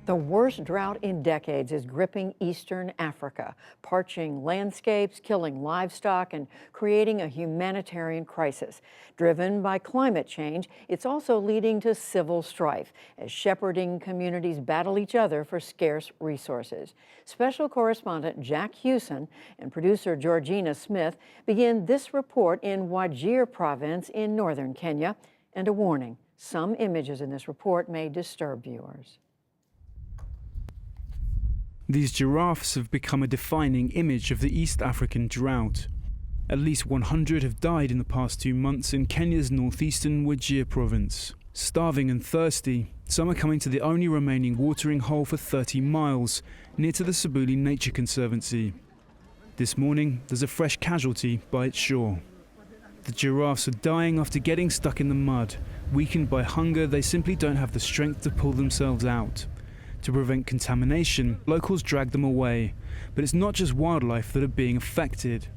The worst drought in decades is gripping eastern Africa, parching landscapes, killing livestock, and creating a humanitarian crisis. Driven by climate change, it's also leading to civil strife as shepherding communities battle each other for scarce resources. Special correspondent Jack Hewson and producer Georgina Smith begin this report in Wajir province in northern Kenya. And a warning, some images in this report may disturb viewers. These giraffes have become a defining image of the East African drought. At least 100 have died in the past 2 months in Kenya's northeastern Wajir province. Starving and thirsty, some are coming to the only remaining watering hole for 30 miles, near to the Sabuli Nature Conservancy. This morning, there's a fresh casualty by its shore. The giraffes are dying after getting stuck in the mud. Weakened by hunger, they simply don't have the strength to pull themselves out. To prevent contamination, locals drag them away. But it's not just wildlife that are being affected.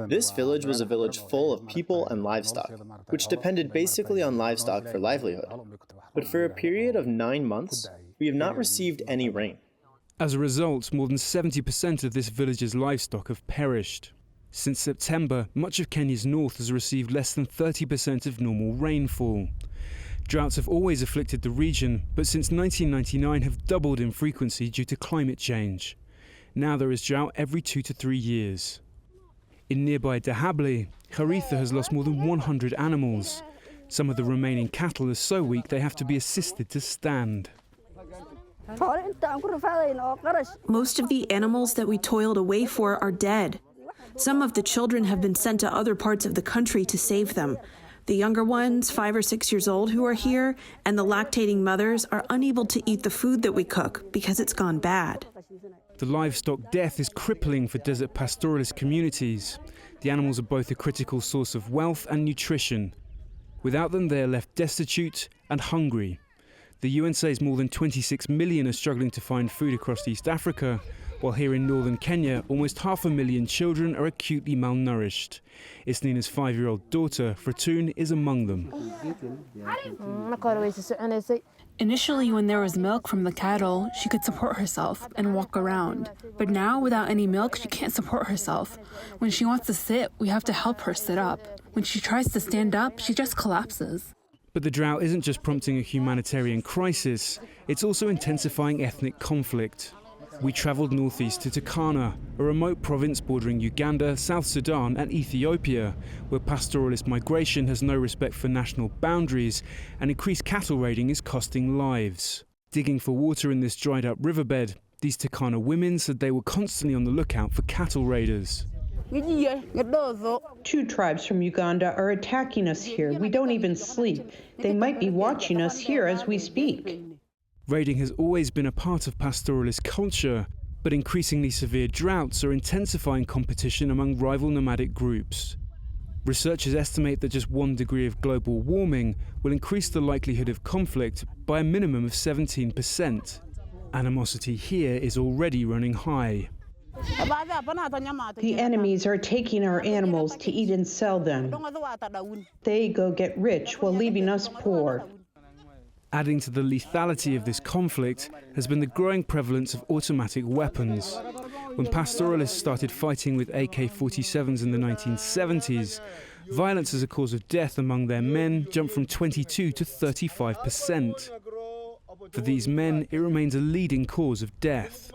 This village was a village full of people and livestock, which depended basically on livestock for livelihood. But for a period of 9 months, we have not received any rain. As a result, more than 70% of this village's livestock have perished. Since September, much of Kenya's north has received less than 30% of normal rainfall. Droughts have always afflicted the region, but since 1999 have doubled in frequency due to climate change. Now there is drought every 2 to 3 years. In nearby Dahable, Haritha has lost more than 100 animals. Some of the remaining cattle are so weak they have to be assisted to stand. Most of the animals that we toiled away for are dead. Some of the children have been sent to other parts of the country to save them. The younger ones, 5 or 6 years old, who are here, and the lactating mothers are unable to eat the food that we cook because it's gone bad. The livestock death is crippling for desert pastoralist communities. The animals are both a critical source of wealth and nutrition. Without them, they are left destitute and hungry. The UN says more than 26 million are struggling to find food across East Africa, while here in northern Kenya, almost 500,000 children are acutely malnourished. Isnina's 5-year-old daughter, Fratun, is among them. Initially, when there was milk from the cattle, she could support herself and walk around. But now, without any milk, she can't support herself. When she wants to sit, we have to help her sit up. When she tries to stand up, she just collapses. But the drought isn't just prompting a humanitarian crisis, it's also intensifying ethnic conflict. We travelled northeast to Turkana, a remote province bordering Uganda, South Sudan and Ethiopia, where pastoralist migration has no respect for national boundaries and increased cattle raiding is costing lives. Digging for water in this dried up riverbed, these Turkana women said they were constantly on the lookout for cattle raiders. 2 tribes from Uganda are attacking us here. We don't even sleep. They might be watching us here as we speak. Raiding has always been a part of pastoralist culture, but increasingly severe droughts are intensifying competition among rival nomadic groups. Researchers estimate that just 1 degree of global warming will increase the likelihood of conflict by a minimum of 17%. Animosity here is already running high. The enemies are taking our animals to eat and sell them. They go get rich while leaving us poor. Adding to the lethality of this conflict has been the growing prevalence of automatic weapons. When pastoralists started fighting with AK-47s in the 1970s, violence as a cause of death among their men jumped from 22 to 35%. For these men, it remains a leading cause of death.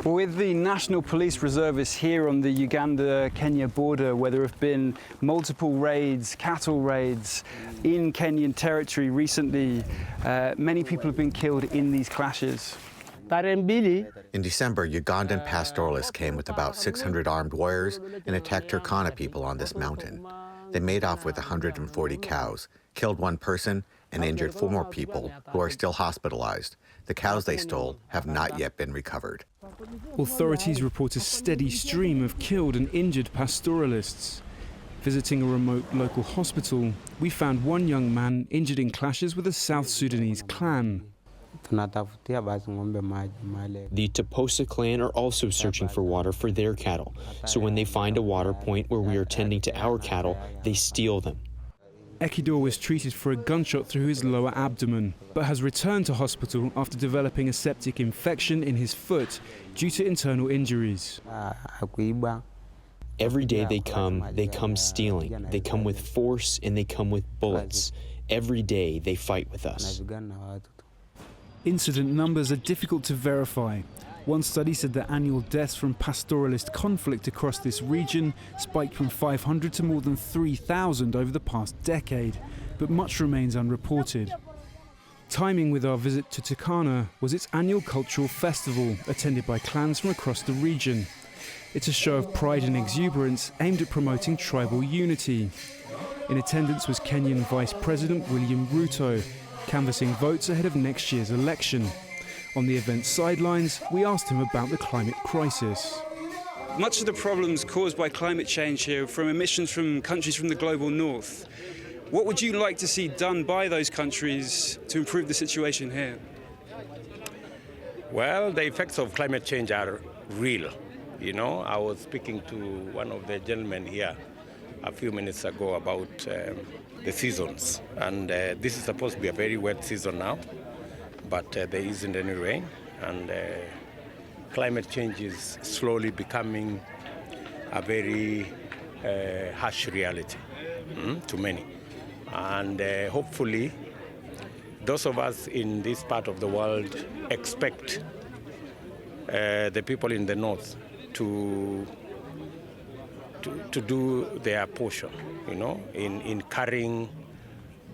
With the National Police Reservists here on the Uganda-Kenya border, where there have been multiple raids, cattle raids in Kenyan territory recently, many people have been killed in these clashes. In December, Ugandan pastoralists came with about 600 armed warriors and attacked Turkana people on this mountain. They made off with 140 cows, killed 1 person, and injured 4 more people who are still hospitalized. The cows they stole have not yet been recovered. Authorities report a steady stream of killed and injured pastoralists. Visiting a remote local hospital, we found 1 young man injured in clashes with a South Sudanese clan. The Toposa clan are also searching for water for their cattle, so when they find a water point where we are tending to our cattle, they steal them. Ekidor was treated for a gunshot through his lower abdomen, but has returned to hospital after developing a septic infection in his foot due to internal injuries. Every day they come stealing. They come with force and they come with bullets. Every day they fight with us. Incident numbers are difficult to verify. One study said that annual deaths from pastoralist conflict across this region spiked from 500 to more than 3,000 over the past decade, but much remains unreported. Timing with our visit to Turkana was its annual cultural festival, attended by clans from across the region. It's a show of pride and exuberance aimed at promoting tribal unity. In attendance was Kenyan Vice President William Ruto, canvassing votes ahead of next year's election. On the event's sidelines, we asked him about the climate crisis. Much of the problems caused by climate change here from emissions from countries from the global north. What would you like to see done by those countries to improve the situation here? Well, the effects of climate change are real. You know, I was speaking to one of the gentlemen here a few minutes ago about the seasons. And this is supposed to be a very wet season now, but there isn't any rain. And climate change is slowly becoming a very harsh reality to many. And hopefully, those of us in this part of the world expect the people in the north to do their portion, you know, in carrying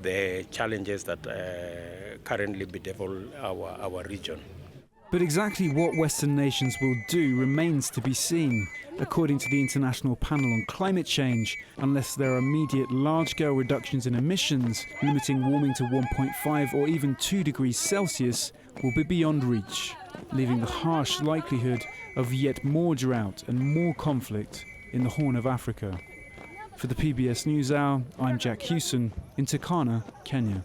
the challenges that currently bedevil our region. But exactly what Western nations will do remains to be seen. According to the International Panel on Climate Change, unless there are immediate large-scale reductions in emissions, limiting warming to 1.5 or even 2 degrees Celsius will be beyond reach, leaving the harsh likelihood of yet more drought and more conflict in the Horn of Africa. For the PBS NewsHour, I'm Jack Hewson in Turkana, Kenya.